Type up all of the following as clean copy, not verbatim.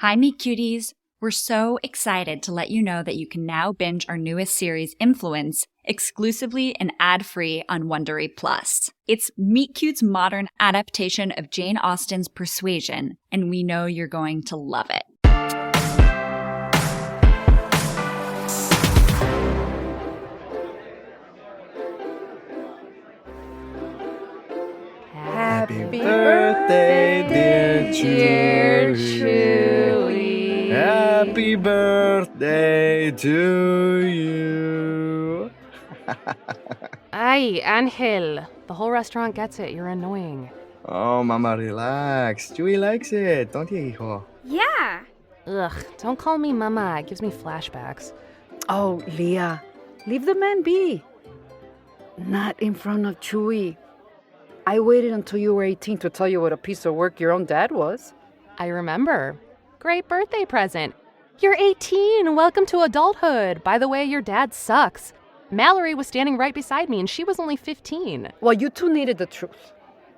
Hi, Meet Cuties! We're so excited to let you know that you can now binge our newest series, Influence, exclusively and ad-free on Wondery Plus. It's Meet Cute's modern adaptation of Jane Austen's Persuasion, and we know you're going to love it. Happy birthday, dear Juli. Happy birthday to you. Ay, Angel. The whole restaurant gets it. You're annoying. Oh, mama, relax. Juli likes it, don't you, hijo? Yeah. Ugh, don't call me mama. It gives me flashbacks. Oh, Leah, leave the man be. Not in front of Chewy. I waited until you were 18 to tell you what a piece of work your own dad was. I remember. Great birthday present. You're 18. Welcome to adulthood. By the way, your dad sucks. Mallory was standing right beside me, and she was only 15. Well, you two needed the truth.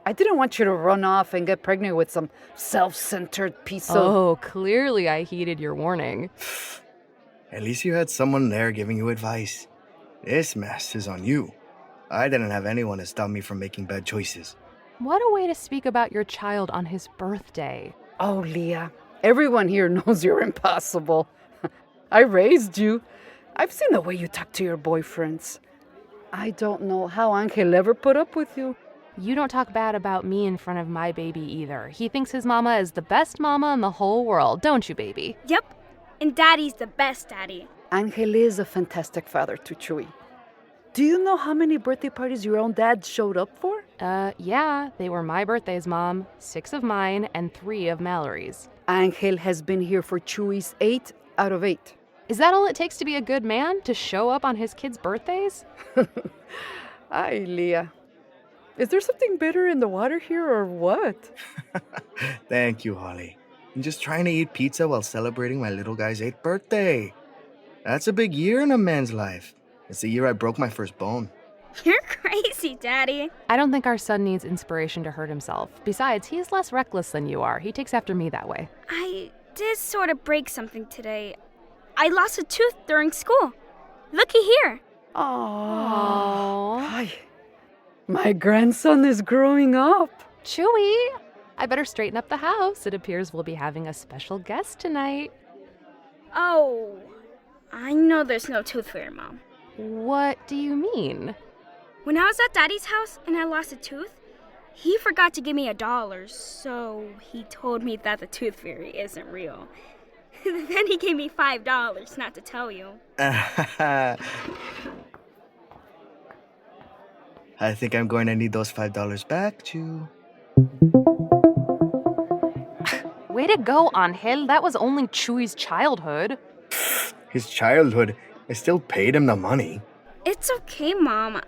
I didn't want you to run off and get pregnant with some self-centered piece of... Oh, clearly I heeded your warning. At least you had someone there giving you advice. This mess is on you. I didn't have anyone to stop me from making bad choices. What a way to speak about your child on his birthday. Oh, Leah, everyone here knows you're impossible. I raised you. I've seen the way you talk to your boyfriends. I don't know how Angel ever put up with you. You don't talk bad about me in front of my baby either. He thinks his mama is the best mama in the whole world, don't you, baby? Yep. And Daddy's the best daddy. Angel is a fantastic father to Chewy. Do you know how many birthday parties your own dad showed up for? Yeah, they were my birthdays, Mom. 6 of mine and 3 of Mallory's. Angel has been here for Chewy's 8 out of 8. Is that all it takes to be a good man? To show up on his kids' birthdays? Ay, Leah. Is there something bitter in the water here or what? Thank you, Holly. I'm just trying to eat pizza while celebrating my little guy's 8th birthday. That's a big year in a man's life. It's the year I broke my first bone. You're crazy, Daddy. I don't think our son needs inspiration to hurt himself. Besides, he's less reckless than you are. He takes after me that way. I did sort of break something today. I lost a tooth during school. Looky here. Oh, hi. My grandson is growing up. Chewy, I better straighten up the house. It appears we'll be having a special guest tonight. Oh, I know there's no tooth fairy, Mom. What do you mean? When I was at Daddy's house and I lost a tooth, he forgot to give me $1, so he told me that the tooth fairy isn't real. Then he gave me $5 not to tell you. I think I'm going to need those $5 back, too. Way to go, Angel. That was only Chewy's childhood. His childhood. I still paid him the money. It's okay, Mom.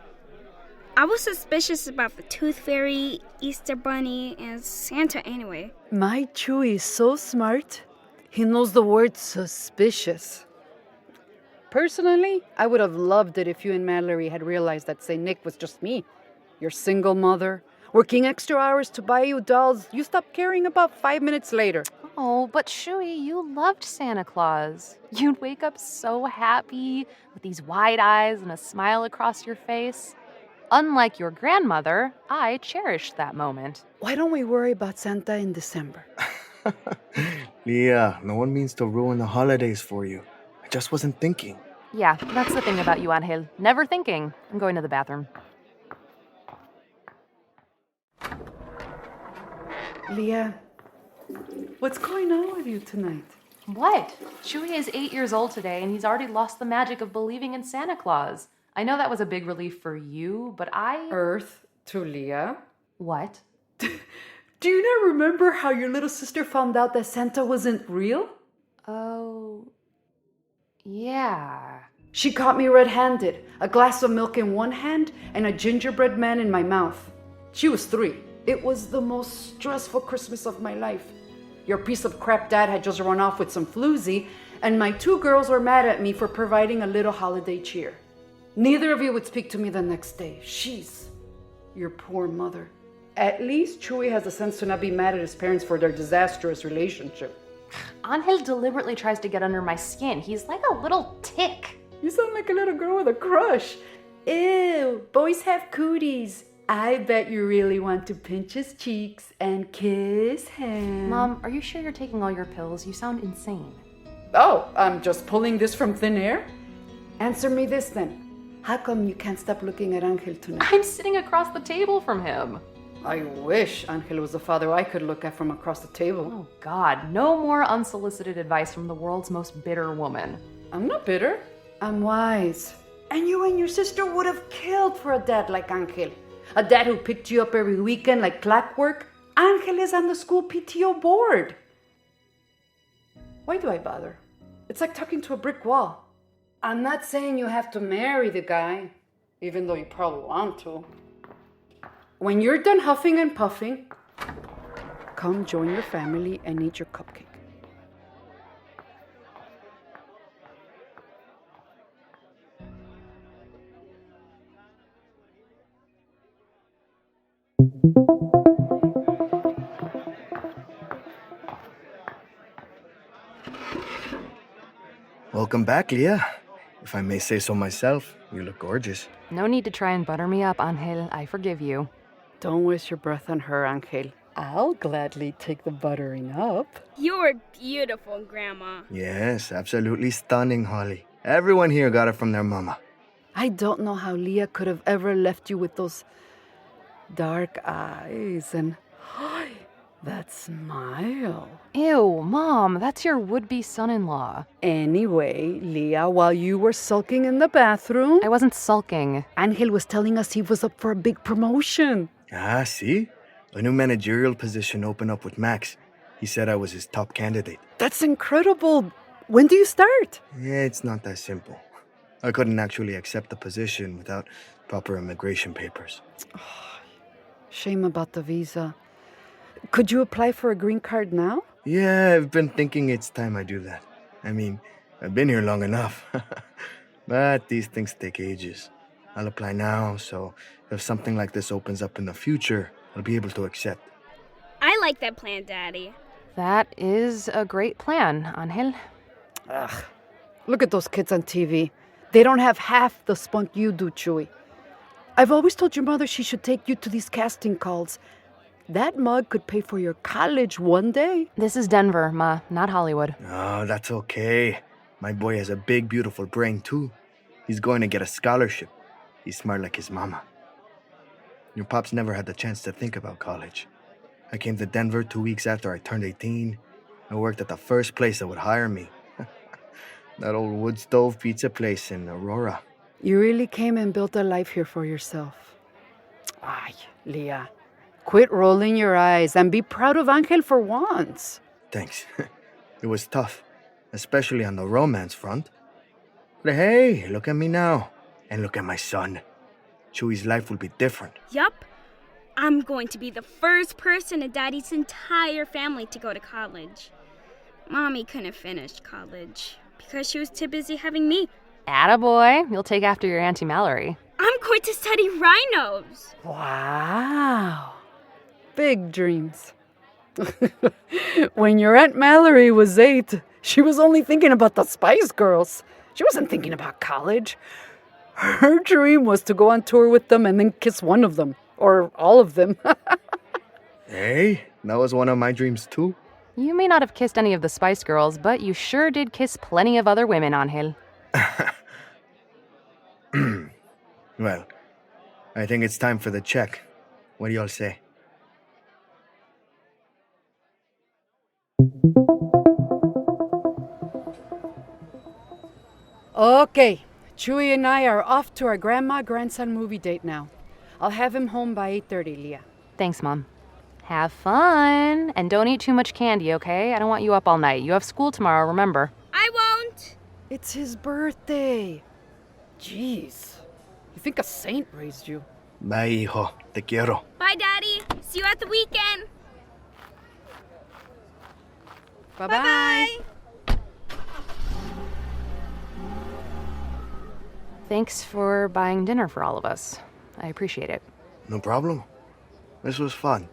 I was suspicious about the tooth fairy, Easter bunny, and Santa anyway. My Chewy is so smart. He knows the word suspicious. Personally, I would have loved it if you and Mallory had realized that St. Nick was just me, your single mother, working extra hours to buy you dolls you stopped caring about 5 minutes later. Oh, but Chewy, you loved Santa Claus. You'd wake up so happy with these wide eyes and a smile across your face. Unlike your grandmother, I cherished that moment. Why don't we worry about Santa in December? Leah, no one means to ruin the holidays for you. I just wasn't thinking. Yeah, that's the thing about you, Angel. Never thinking. I'm going to the bathroom. Leah, what's going on with you tonight? What? Chewy is 8 years old today, and he's already lost the magic of believing in Santa Claus. I know that was a big relief for you, but Earth to Leah. What? Do you not remember how your little sister found out that Santa wasn't real? Oh, yeah. She caught me red-handed, a glass of milk in one hand and a gingerbread man in my mouth. She was 3. It was the most stressful Christmas of my life. Your piece of crap dad had just run off with some floozy, and my 2 girls were mad at me for providing a little holiday cheer. Neither of you would speak to me the next day. She's your poor mother. At least Chewy has the sense to not be mad at his parents for their disastrous relationship. Angel deliberately tries to get under my skin. He's like a little tick. You sound like a little girl with a crush. Ew, boys have cooties. I bet you really want to pinch his cheeks and kiss him. Mom, are you sure you're taking all your pills? You sound insane. Oh, I'm just pulling this from thin air? Answer me this then. How come you can't stop looking at Angel tonight? I'm sitting across the table from him. I wish Angel was a father I could look at from across the table. Oh, God. No more unsolicited advice from the world's most bitter woman. I'm not bitter. I'm wise. And you and your sister would have killed for a dad like Angel. A dad who picked you up every weekend like clockwork. Angel is on the school PTO board. Why do I bother? It's like talking to a brick wall. I'm not saying you have to marry the guy, even though you probably want to. When you're done huffing and puffing, come join your family and eat your cupcake. Welcome back, Leah. If I may say so myself, you look gorgeous. No need to try and butter me up, Angel. I forgive you. Don't waste your breath on her, Angel. I'll gladly take the buttering up. You're beautiful, Grandma. Yes, absolutely stunning, Holly. Everyone here got it from their mama. I don't know how Leah could have ever left you with those dark eyes and that smile. Ew, Mom, that's your would-be son-in-law. Anyway, Leah, while you were sulking in the bathroom, I wasn't sulking. Angel was telling us he was up for a big promotion. Ah, see? A new managerial position opened up with Max. He said I was his top candidate. That's incredible. When do you start? Yeah, it's not that simple. I couldn't actually accept the position without proper immigration papers. Shame about the visa. Could you apply for a green card now? Yeah, I've been thinking it's time I do that. I mean, I've been here long enough. But these things take ages. I'll apply now, so if something like this opens up in the future, I'll be able to accept. I like that plan, Daddy. That is a great plan, Angel. Ugh. Look at those kids on TV. They don't have half the spunk you do, Chewy. I've always told your mother she should take you to these casting calls. That mug could pay for your college one day. This is Denver, Ma, not Hollywood. Oh, that's okay. My boy has a big, beautiful brain, too. He's going to get a scholarship. He's smart like his mama. Your pops never had the chance to think about college. I came to Denver 2 weeks after I turned 18. I worked at the first place that would hire me. That old wood stove pizza place in Aurora. You really came and built a life here for yourself. Ay, Leah. Quit rolling your eyes and be proud of Angel for once. Thanks. It was tough, especially on the romance front. But hey, look at me now. And look at my son. Chewy's life will be different. Yup. I'm going to be the first person in Daddy's entire family to go to college. Mommy couldn't finish college because she was too busy having me. Attaboy. You'll take after your Auntie Mallory. I'm going to study rhinos. Wow. Big dreams. When your Aunt Mallory was 8, she was only thinking about the Spice Girls. She wasn't thinking about college. Her dream was to go on tour with them and then kiss one of them. Or all of them. Hey, that was one of my dreams too. You may not have kissed any of the Spice Girls, but you sure did kiss plenty of other women, Angel. Well, I think it's time for the check. What do y'all say? Okay, Chewy and I are off to our grandma-grandson movie date now. I'll have him home by 8:30, Leah. Thanks, Mom. Have fun. And don't eat too much candy, okay? I don't want you up all night. You have school tomorrow, remember. I won't. It's his birthday. Jeez. You think a saint raised you? Bye, hijo. Te quiero. Bye, Daddy. See you at the weekend. Bye-bye. Bye. Thanks for buying dinner for all of us. I appreciate it. No problem. This was fun.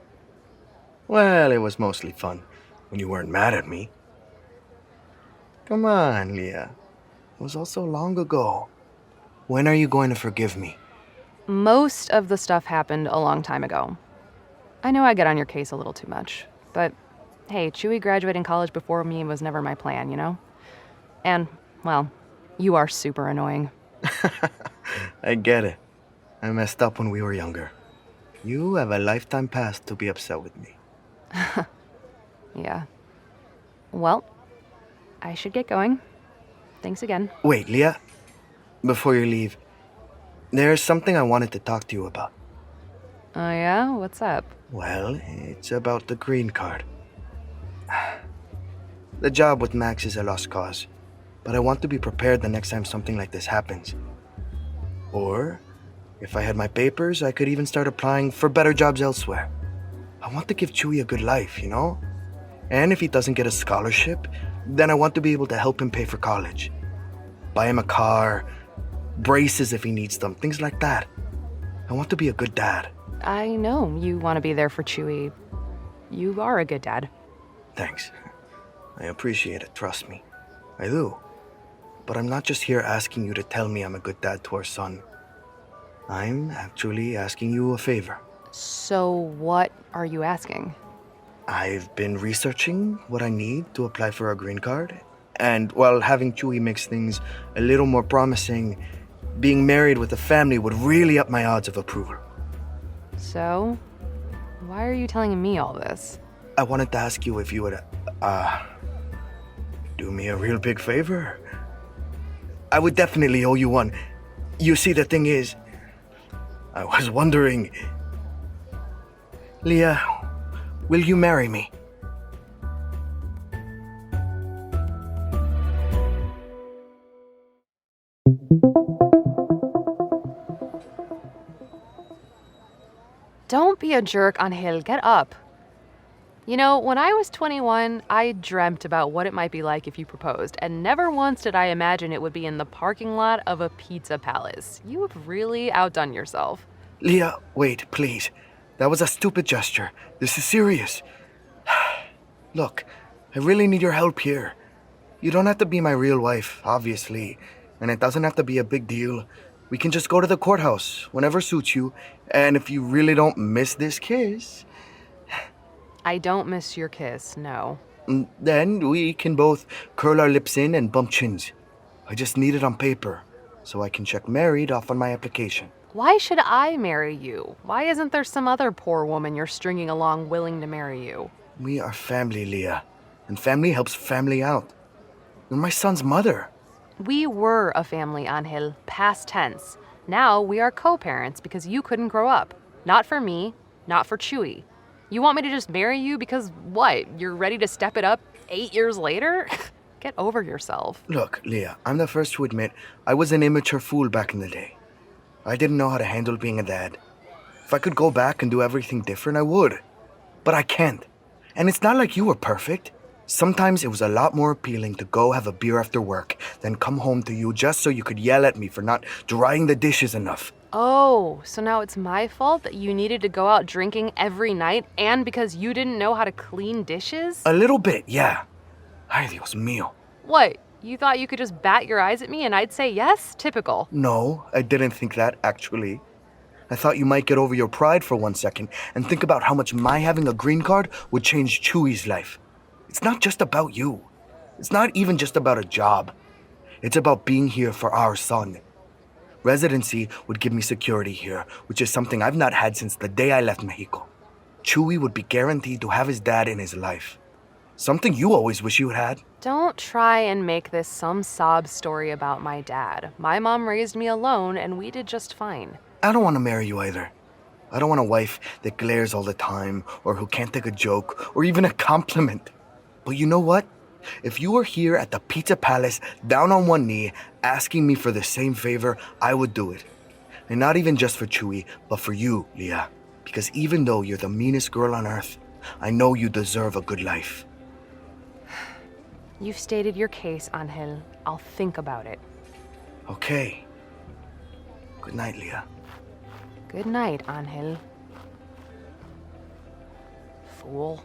Well, it was mostly fun when you weren't mad at me. Come on, Leah. It was all so long ago. When are you going to forgive me? Most of the stuff happened a long time ago. I know I get on your case a little too much, but hey, Chewie graduating college before me was never my plan, you know? And, well, you are super annoying. I get it. I messed up when we were younger. You have a lifetime past to be upset with me. Yeah. Well, I should get going. Thanks again. Wait, Leah. Before you leave, there's something I wanted to talk to you about. Oh yeah? What's up? Well, it's about the green card. The job with Max is a lost cause, but I want to be prepared the next time something like this happens. Or, if I had my papers, I could even start applying for better jobs elsewhere. I want to give Chewie a good life, you know? And if he doesn't get a scholarship, then I want to be able to help him pay for college. Buy him a car, braces if he needs them, things like that. I want to be a good dad. I know you want to be there for Chewie. You are a good dad. Thanks. I appreciate it, trust me. I do. But I'm not just here asking you to tell me I'm a good dad to our son. I'm actually asking you a favor. So what are you asking? I've been researching what I need to apply for a green card. And while having Chewie makes things a little more promising, being married with a family would really up my odds of approval. So, why are you telling me all this? I wanted to ask you if you would, do me a real big favor. I would definitely owe you one. You see, the thing is, I was wondering... Leah, will you marry me? Don't be a jerk, Angel. Get up. You know, when I was 21, I dreamt about what it might be like if you proposed, and never once did I imagine it would be in the parking lot of a pizza palace. You have really outdone yourself. Leah, wait, please. That was a stupid gesture. This is serious. Look, I really need your help here. You don't have to be my real wife, obviously, and it doesn't have to be a big deal. We can just go to the courthouse whenever suits you, and if you really don't miss this kiss... I don't miss your kiss, no. Then we can both curl our lips in and bump chins. I just need it on paper, so I can check married off on my application. Why should I marry you? Why isn't there some other poor woman you're stringing along willing to marry you? We are family, Leah, and family helps family out. You're my son's mother. We were a family, Angel, past tense. Now we are co-parents because you couldn't grow up. Not for me, not for Chewie. You want me to just marry you because what? You're ready to step it up 8 years later? Get over yourself. Look, Leah, I'm the first to admit I was an immature fool back in the day. I didn't know how to handle being a dad. If I could go back and do everything different, I would. But I can't. And it's not like you were perfect. Sometimes it was a lot more appealing to go have a beer after work than come home to you just so you could yell at me for not drying the dishes enough. Oh, so now it's my fault that you needed to go out drinking every night and because you didn't know how to clean dishes? A little bit, yeah. Ay, Dios mío. What? You thought you could just bat your eyes at me and I'd say yes? Typical. No, I didn't think that, actually. I thought you might get over your pride for 1 second and think about how much my having a green card would change Chewie's life. It's not just about you. It's not even just about a job. It's about being here for our son. Residency would give me security here, which is something I've not had since the day I left Mexico. Chewie would be guaranteed to have his dad in his life. Something you always wish you had. Don't try and make this some sob story about my dad. My mom raised me alone and we did just fine. I don't want to marry you either. I don't want a wife that glares all the time, or who can't take a joke, or even a compliment. But you know what? If you were here at the Pizza Palace, down on one knee, asking me for the same favor, I would do it. And not even just for Chewie, but for you, Leah. Because even though you're the meanest girl on earth, I know you deserve a good life. You've stated your case, Angel. I'll think about it. Okay. Good night, Leah. Good night, Angel. Fool.